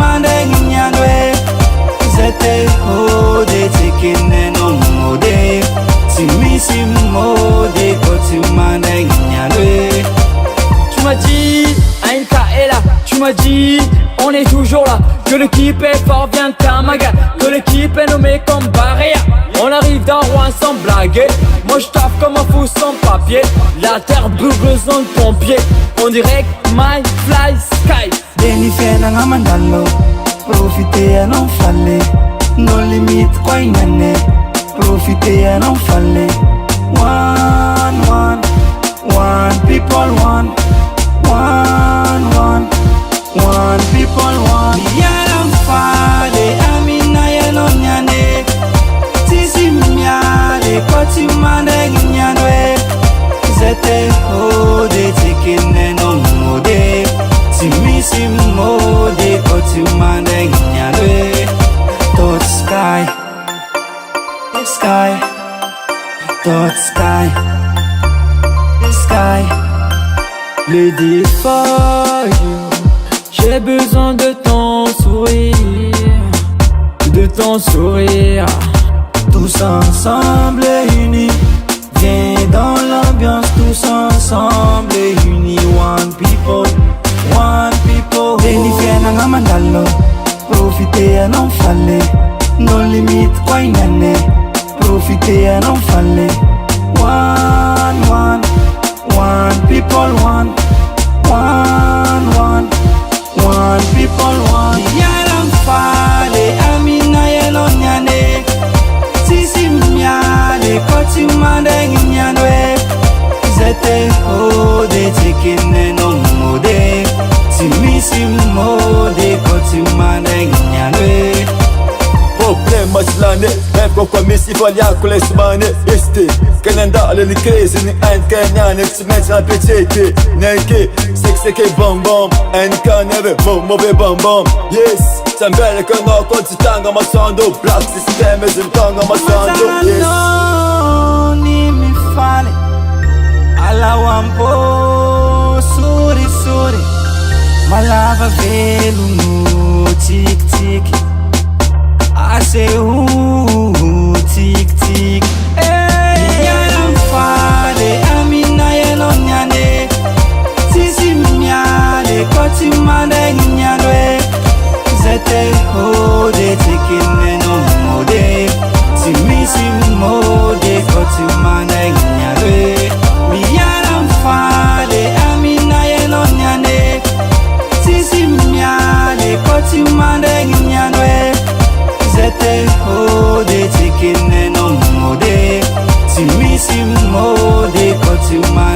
mande nyandwe zete ode tikine no mode simisi mode koti mande nyandwe. Tu m'as dit, ANK est là, tu m'as dit, on est toujours là. Que l'équipe est fort, bien Tamaga. Que l'équipe est nommée comme Barrea. On arrive dans Rouen sans blaguer. Moi je taffe comme un fou sans papier. La terre brûle, besoin de pompier. On dirait My Fly Sky. Denifie na ngamandalo, profiter à non falle. No limite quoi inane, profiter à non falle. One people one people one. Yaram fale amina yeno nyane. Tisi miale koti mande nyandwe. Zete ode tikine no mode. Simisi mode koti mande nyandwe. Touch sky, sky, touch sky, sky. Lady for you, j'ai besoin de ton sourire, de ton sourire. Tous ensemble unis, viens dans l'ambiance, tous ensemble unis. One people, one people. Denifie na ngamandalo, profiter à non falle. No limite quoi inane, profiter à non falle. One people one people one. Yaram fale amina yeno nyane. Sisi miale koti mande nyandwe. Zete ode tikine no mode. Simisi mode koti mande nyandwe. Problema slane, ecco qua mi si foglia con le smane. Este, che ne andale li crisi, ni anche nyane, ci mette al piacete. Neanche, sexe che bom bom, anche neve, move bom bom. Yes, sembra che no, quanti tanga ma sondo, black system, e tanga ma sondo. Yes. No, ni mi fale, alla wampo, suri, malava velu no, tic tic. I say ooh, tick tick. Hey, yaram fale amina yeno nyane. Sisi miale koti mande nyandwe. Zete ode tikine no mode. Simisi mode koti mande nyandwe. Yaram fale amina yeno nyane. Sisi miale koti mande nyandwe. Zete ode tikine no mode. Simisi mode koti mande.